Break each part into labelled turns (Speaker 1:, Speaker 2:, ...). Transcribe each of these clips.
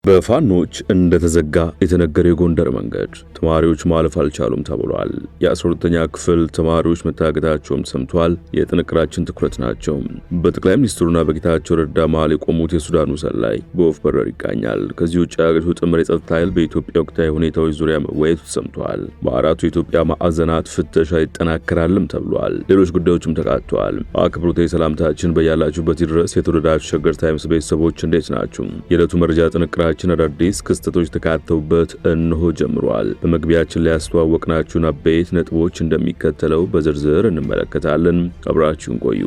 Speaker 1: በፋኖች እንደተዘጋ የተነገረው የጎንደር መንገድ ተማሪዎች ማለፍ አልቻሉም ተብሏል። የ12ኛ ክፍል ተማሪዎች መታገታቸውም ሰምቷል። የጥንቅራችን ትኩረት ናቸው። በጠቅላይ ሚኒስትሩና በጌታቸው ረዳ መሃል የቆሙት የሱዳኑ ሰላይ በወፍ በረር ይቃኛል። ከዚህ ውጭ የአገሪቱ ጥምር የጸጥታ ኃይል በኢትዮጵያ ወቅታዊ ሁኔታዎች ዙሪያ መወያየቱ ሰምቷል። በአራቱ የኢትዮጵያ ማዕዘናት ፍተሻ ይጠናከራልም ተብሏል። ሌሎች ጉዳዮችም ተካተዋል። አክብሮታዊ ሰላምታችን በያላችሁበት ድረስ የተወደዳችሁ ሸገር ታይምስ ቤተሰቦች እንዴት ናችሁ? የዕለቱ መረጃ ጥንቅራችን አዳዲስ ክስተቶች ተካተውበት እነሆ ጀምሯል። በመግቢያችን ላይ ያስተዋወቅናችሁን አበይት ነጥቦች እንደሚከተለው በዝርዝር እንመለከታለን። አብራችሁን ቆዩ።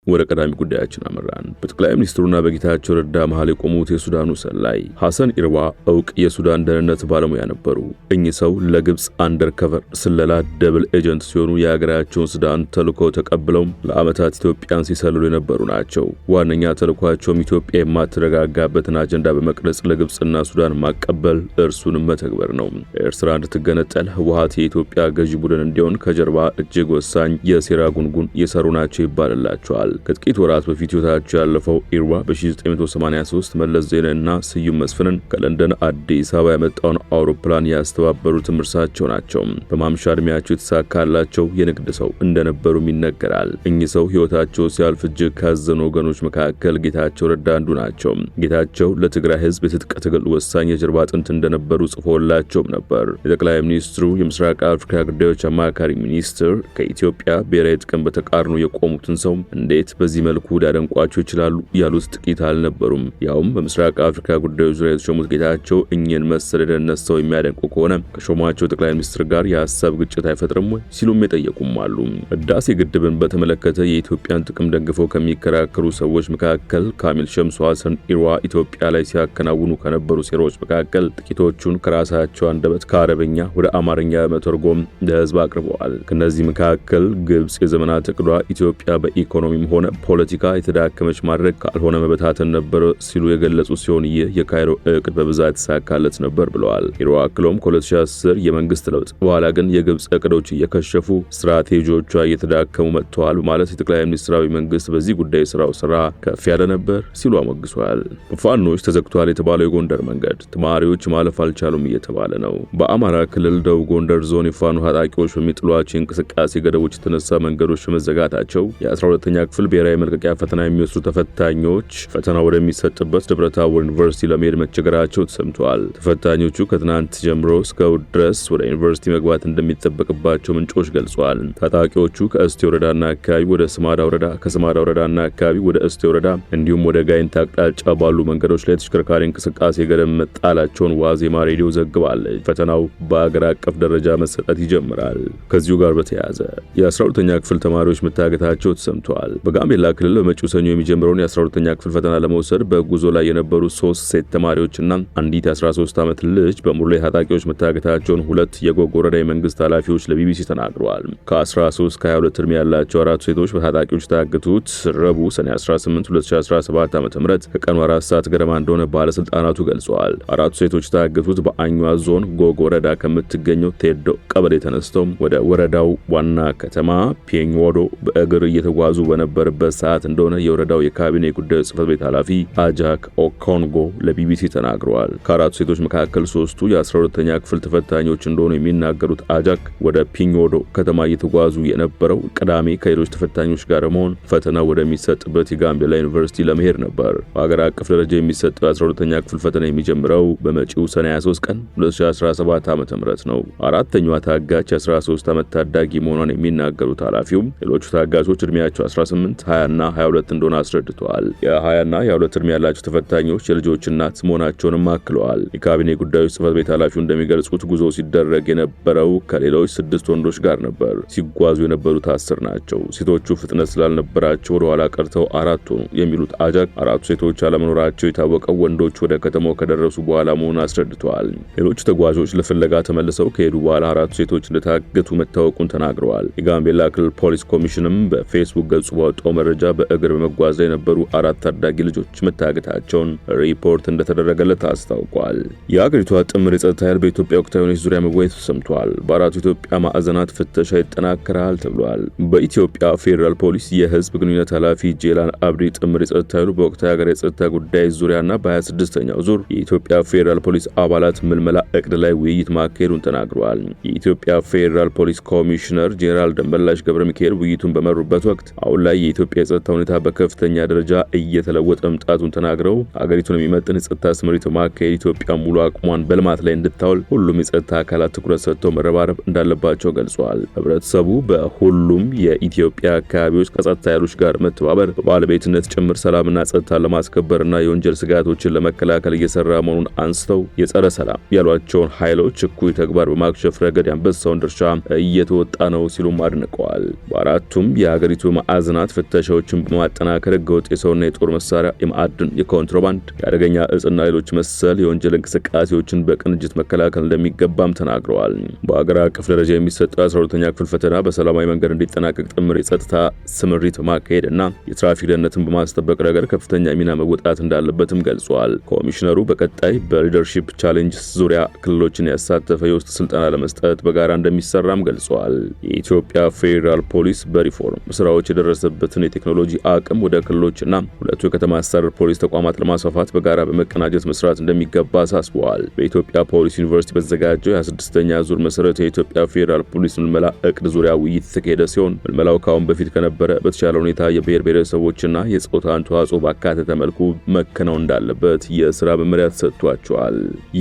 Speaker 1: ወደ ቀዳሚ ጉዳያችን አመራን። በጠቅላይ ሚኒስትሩና በጌታቸው ረዳ መሃል የቆሙት የሱዳኑ ሰላይ ሐሰን ኢርዋ እውቅ የሱዳን ደህንነት ባለሙያ ነበሩ። እኚህ ሰው ለግብፅ አንደርከቨር ስለላ ደብል ኤጀንት ሲሆኑ የሀገራቸውን ሱዳን ተልዕኮ ተቀብለው ለዓመታት ኢትዮጵያን ሲሰልሉ የነበሩ ናቸው። ዋነኛ ተልዕኳቸውም ኢትዮጵያ የማትረጋጋበትን አጀንዳ በመቅረጽ ለግብፅና ሱዳን ማቀበል፣ እርሱንም መተግበር ነው። ኤርትራ እንድትገነጠል ህወሓት የኢትዮጵያ ገዢ ቡድን እንዲሆን ከጀርባ እጅግ ወሳኝ የሴራ ጉንጉን የሰሩ ናቸው ይባልላቸዋል። ከጥቂት ወራት በፊት ህይወታቸው ያለፈው ኢርዋ በ1983 መለስ ዜናዊና ስዩም መስፍንን ከለንደን አዲስ አበባ ያመጣውን አውሮፕላን ያስተባበሩት እርሳቸው ናቸው። በማምሻ እድሜያቸው የተሳካላቸው የንግድ ሰው እንደነበሩም ይነገራል። እኚህ ሰው ህይወታቸው ሲያልፍ እጅግ ካዘኑ ወገኖች መካከል ጌታቸው ረዳ አንዱ ናቸው። ጌታቸው ለትግራይ ህዝብ የትጥቅ ትግል ወሳኝ የጀርባ አጥንት እንደነበሩ ጽፎላቸውም ነበር። የጠቅላይ ሚኒስትሩ የምስራቅ አፍሪካ ጉዳዮች አማካሪ ሚኒስትር ከኢትዮጵያ ብሔራዊ ጥቅም በተቃርኖ የቆሙትን ሰው እንዴት በዚህ መልኩ ሊያደንቋቸው ይችላሉ ያሉት ጥቂት አልነበሩም። ያውም በምስራቅ አፍሪካ ጉዳዮች ዙሪያ የተሾሙት ጌታቸው እኚህን መሰል የደህንነት ሰው የሚያደንቁ ከሆነ ከሾሟቸው ጠቅላይ ሚኒስትር ጋር የሀሳብ ግጭት አይፈጥርም ወይ ሲሉም የጠየቁም አሉ። ህዳሴ ግድብን በተመለከተ የኢትዮጵያን ጥቅም ደግፈው ከሚከራከሩ ሰዎች መካከል ካሚል ሸምሱ ሐሰን ኢርዋ ኢትዮጵያ ላይ ሲያከናውኑ ከነበሩ ሴራዎች መካከል ጥቂቶቹን ከራሳቸው አንደበት ከአረበኛ ወደ አማርኛ በመተርጎም ለህዝብ አቅርበዋል። ከነዚህ መካከል ግብፅ የዘመናት እቅዷ ኢትዮጵያ በኢኮኖሚም ሆነ ፖለቲካ የተዳከመች ማድረግ ካልሆነ መበታተን ነበር ሲሉ የገለጹ ሲሆን ይህ የካይሮ እቅድ በብዛት የተሳካለት ነበር ብለዋል። ኢርዋ አክሎም ከ2010 የመንግስት ለውጥ በኋላ ግን የግብፅ እቅዶች እየከሸፉ ስትራቴጂዎቿ እየተዳከሙ መጥተዋል በማለት የጠቅላይ ሚኒስትራዊ መንግስት በዚህ ጉዳይ ስራ ከፍ ያለ ነበር ሲሉ አሞግሰዋል። በፋኖች ተዘግቷል የተባለው የጎንደር መንገድ ተማሪዎች ማለፍ አልቻሉም እየተባለ ነው። በአማራ ክልል ደቡብ ጎንደር ዞን የፋኖ ታጣቂዎች በሚጥሏቸው እንቅስቃሴ ገደቦች የተነሳ መንገዶች መዘጋታቸው የ12ኛ ክፍል ብሔራዊ መልቀቂያ ፈተና የሚወስዱ ተፈታኞች ፈተና ወደሚሰጥበት ደብረታቦር ዩኒቨርሲቲ ለመሄድ መቸገራቸው ተሰምቷል። ተፈታኞቹ ከትናንት ጀምሮ እስከ እሁድ ድረስ ወደ ዩኒቨርሲቲ መግባት እንደሚጠበቅባቸው ምንጮች ገልጸዋል። ታጣቂዎቹ ከእስቴ ወረዳና አካባቢ ወደ ስማዳ ወረዳ፣ ከስማዳ ወረዳና አካባቢ ወደ እስቴ ወረዳ እንዲሁም ወደ ጋይንት አቅጣጫ ባሉ መንገዶች ላይ ተሽከርካሪ እንቅስቃሴ ገደብ መጣላቸውን ዋዜማ ሬዲዮ ዘግባለች። ፈተናው በአገር አቀፍ ደረጃ መሰጠት ይጀምራል። ከዚሁ ጋር በተያያዘ የ12ኛ ክፍል ተማሪዎች መታገታቸው ተሰምቷል። በጋምቤላ ክልል በመጪው ሰኞ የሚጀምረውን የ12ኛ ክፍል ፈተና ለመውሰድ በጉዞ ላይ የነበሩ 3 ሴት ተማሪዎችና አንዲት 13 ዓመት ልጅ በሙርሌ ታጣቂዎች መታገታቸውን ሁለት የጎግ ወረዳ የመንግስት ኃላፊዎች ለቢቢሲ ተናግረዋል። ከ13 ከ22 ዕድሜ ያላቸው 4 ሴቶች በታጣቂዎች የታገቱት ረቡዕ ሰኔ 18 2017 ዓ.ም ከቀኑ 4 ሰዓት ገደማ እንደሆነ ባለስልጣናቱ ገልጸዋል። 4ቱ ሴቶች የታገቱት በአኟ ዞን ጎግ ወረዳ ከምትገኘው ቴዶ ቀበሌ ተነስተው ወደ ወረዳው ዋና ከተማ ፔኞዶ በእግር እየተጓዙ በነበረበት ሰዓት እንደሆነ የወረዳው የካቢኔ ጉዳዮች ጽሕፈት ቤት ኃላፊ አጃክ ኦኮንጎ ለቢቢሲ ተናግረዋል። ከአራቱ ሴቶች መካከል 3ቱ የ12ኛ ክፍል ተፈታኞች እንደሆኑ የሚናገሩት አጃክ ወደ ፒኞዶ ከተማ እየተጓዙ የነበረው ቅዳሜ ከሌሎች ተፈታኞች ጋር በመሆን ፈተና ወደሚሰጥበት የጋምቤላ ዩኒቨርሲቲ ለመሄድ ነበር። በሀገር አቀፍ ደረጃ የሚሰጠው የ12ኛ ክፍል ፈተና የሚጀምረው በመጪው ሰኔ 23 ቀን 2017 ዓ.ም ነው። አራተኛዋ ታጋች 13 ዓመት ታዳጊ መሆኗን የሚናገሩት ኃላፊው ሌሎቹ ታጋቾች እድሜያቸው 18፣ 20 እና 22 እንደሆነ አስረድተዋል። የ20 እና የ22 ዕድሜ ያላቸው ተፈታኞች የልጆች እናት መሆናቸውንም አክለዋል። የካቢኔ ጉዳዮች ጽሕፈት ቤት ኃላፊው እንደሚገልጹት ጉዞ ሲደረግ የነበረው ከሌሎች 6 ወንዶች ጋር ነበር። ሲጓዙ የነበሩት 10 ናቸው። ሴቶቹ ፍጥነት ስላልነበራቸው ወደ ኋላ ቀርተው 4 ሆኑ የሚሉት አጃክ 4ቱ ሴቶች አለመኖራቸው የታወቀው ወንዶች ወደ ከተማው ከደረሱ በኋላ መሆኑን አስረድተዋል። ሌሎቹ ተጓዦች ለፍለጋ ተመልሰው ከሄዱ በኋላ 4ቱ ሴቶች እንደታገቱ መታወቁን ተናግረዋል። የጋምቤላ ክልል ፖሊስ ኮሚሽንም በፌስቡክ ገጹ ባወጣው በወጣው መረጃ በእግር በመጓዝ ላይ የነበሩ 4 ታዳጊ ልጆች መታገታቸውን ሪፖርት እንደተደረገለት አስታውቋል። የአገሪቷ ጥምር የጸጥታ ኃይል በኢትዮጵያ ወቅታዊ ሁኔታ ዙሪያ መወያየቱ ሰምቷል። በአራቱ ኢትዮጵያ ማዕዘናት ፍተሻ ይጠናከራል ተብሏል። በኢትዮጵያ ፌዴራል ፖሊስ የህዝብ ግንኙነት ኃላፊ ጄላን አብዲ ጥምር የጸጥታ ኃይሉ በወቅታዊ ሀገር የጸጥታ ጉዳይ ዙሪያና በ26ኛው ዙር የኢትዮጵያ ፌዴራል ፖሊስ አባላት ምልመላ እቅድ ላይ ውይይት ማካሄዱን ተናግረዋል። የኢትዮጵያ ፌዴራል ፖሊስ ኮሚሽነር ጄኔራል ደንበላሽ ገብረ ሚካኤል ውይይቱን በመሩበት ወቅት አሁን ላይ የኢትዮጵያ የጸጥታ ሁኔታ በከፍተኛ ደረጃ እየተለወጠ መምጣቱን ተናግረው ሀገሪቱን የሚመጥን የጸጥታ ስምሪት ማካሄድ ኢትዮጵያ ሙሉ አቅሟን በልማት ላይ እንድታውል ሁሉም የጸጥታ አካላት ትኩረት ሰጥተው መረባረብ እንዳለባቸው ገልጸዋል። ህብረተሰቡ በሁሉም የኢትዮጵያ አካባቢዎች ከጸጥታ ኃይሎች ጋር መተባበር በባለቤትነት ጭምር ሰላምና ጸጥታ ለማስከበርና የወንጀል ስጋቶችን ለመከላከል እየሰራ መሆኑን አንስተው የጸረ ሰላም ያሏቸውን ኃይሎች እኩይ ተግባር በማክሸፍ ረገድ ያንበሳውን ድርሻ እየተወጣ ነው ሲሉም አድንቀዋል። በአራቱም የሀገሪቱ ማዕዘናት ፍተሻዎችን በማጠናከር ህገወጥ የሰውና የጦር መሳሪያ፣ የማዕድን፣ የኮንትሮባንድ፣ የአደገኛ እጽና ሌሎች መሰል የወንጀል እንቅስቃሴዎችን በቅንጅት መከላከል እንደሚገባም ተናግረዋል። በአገር አቀፍ ደረጃ የሚሰጠው 12ኛ ክፍል ፈተና በሰላማዊ መንገድ እንዲጠናቀቅ ጥምር የጸጥታ ስምሪት ማካሄድ እና የትራፊክ ደህንነትን በማስጠበቅ ረገድ ከፍተኛ ሚና መወጣት እንዳለበትም ገልጿል። ኮሚሽነሩ በቀጣይ በሊደርሺፕ ቻሌንጅ ዙሪያ ክልሎችን ያሳተፈ የውስጥ ስልጠና ለመስጠት በጋራ እንደሚሰራም ገልጿል። የኢትዮጵያ ፌዴራል ፖሊስ በሪፎርም ስራዎች የደረሰበትን የቴክኖሎጂ አቅም ወደ ክልሎችና ሁለቱ የከተማ አስተዳደር ፖሊስ ተቋማት ለማስፋፋት በጋራ በመቀናጀት መስራት እንደሚገባ አሳስበዋል። በኢትዮጵያ ፖሊስ ዩኒቨርሲቲ በተዘጋጀው የ26ኛ ዙር መሰረት የኢትዮጵያ ፌዴራል ፖሊስ ምልመላ እቅድ ዙሪያ ውይይት የተካሄደ ሲሆን ምልመላው ካሁን በፊት ከነበረ በተሻለ ሁኔታ የብሔር ብሔረሰቦችና የጾታን ተዋጽኦ ባካተተ መልኩ መከናወን እንዳለበት የሥራ መመሪያ ተሰጥቷቸዋል።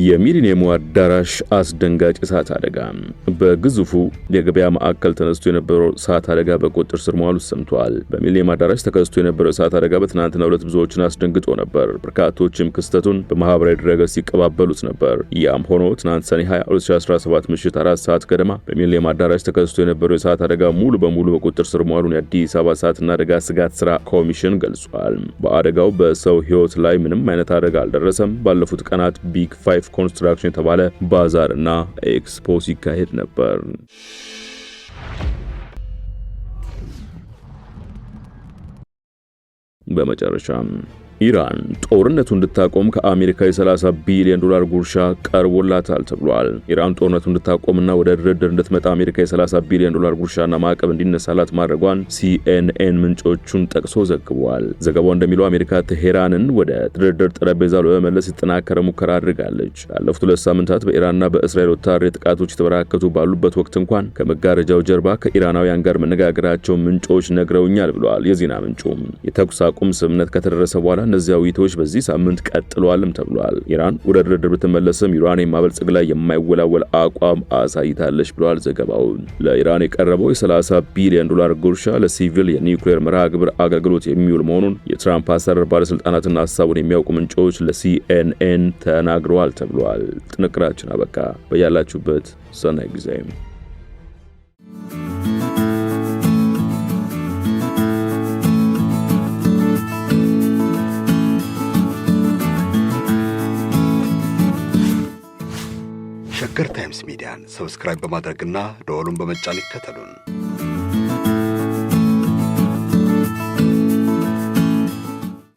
Speaker 1: የሚሊኒየሙ አዳራሽ አስደንጋጭ እሳት አደጋ። በግዙፉ የገበያ ማዕከል ተነስቶ የነበረው እሳት አደጋ በቁጥጥር ስር መዋሉ ሰምቷል። በሚሊኒየም አዳራሽ ተከስቶ የነበረው እሳት አደጋ በትናንትናው ዕለት ብዙዎችን አስደንግጦ ነበር። በርካቶችም ክስተቱን በማህበራዊ ድረገጽ ሲቀባበሉት ነበር። ያም ሆኖ ትናንት ሰኔ 20 2017 ምሽት 4 ሰዓት ገደማ በሚሊኒየም አዳራሽ ተከስቶ የነበረው የእሳት አደጋ ሙሉ በሙሉ በቁጥጥር ስር መዋሉን የአዲስ አበባ እሳትና አደጋ ስጋት ስራ ኮሚሽን ገልጿል። በአደጋው በሰው ህይወት ላይ ምንም አይነት አደጋ አልደረሰም። ባለፉት ቀናት ቢግ 5 ኮንስትራክሽን የተባለ ባዛር እና ኤክስፖ ሲካሄድ ነበር። በመጨረሻም ኢራን ጦርነቱ እንድታቆም ከአሜሪካ የ30 ቢሊዮን ዶላር ጉርሻ ቀርቦላታል ተብሏል። ኢራን ጦርነቱ እንድታቆምና ወደ ድርድር እንድትመጣ አሜሪካ የ30 ቢሊዮን ዶላር ጉርሻና ማዕቀብ እንዲነሳላት ማድረጓን ሲኤንኤን ምንጮቹን ጠቅሶ ዘግቧል። ዘገባው እንደሚለው አሜሪካ ቴሄራንን ወደ ድርድር ጠረጴዛ ለመመለስ የተጠናከረ ሙከራ አድርጋለች። ያለፉት 2 ሳምንታት በኢራንና በእስራኤል ወታደራዊ ጥቃቶች የተበራከቱ ባሉበት ወቅት እንኳን ከመጋረጃው ጀርባ ከኢራናውያን ጋር መነጋገራቸው ምንጮች ነግረውኛል ብለዋል የዜና ምንጩ። የተኩስ አቁም ስምምነት ከተደረሰ በኋላ እነዚያ ውይይቶች በዚህ ሳምንት ቀጥለዋልም ተብሏል። ኢራን ወደ ድርድር ብትመለስም ዩራኒየም ማበልጸግ ላይ የማይወላወል አቋም አሳይታለች ብሏል ዘገባው። ለኢራን የቀረበው የ30 ቢሊዮን ዶላር ጉርሻ ለሲቪል የኒውክሌር መርሃ ግብር አገልግሎት የሚውል መሆኑን የትራምፕ አስተዳደር ባለስልጣናትና ሀሳቡን የሚያውቁ ምንጮች ለሲኤንኤን ተናግረዋል ተብሏል። ጥንቅራችን አበቃ። በያላችሁበት ሰናይ ጊዜ።
Speaker 2: ሸገር ታይምስ ሚዲያን ሰብስክራይብ በማድረግና ደወሉን በመጫን ይከተሉን።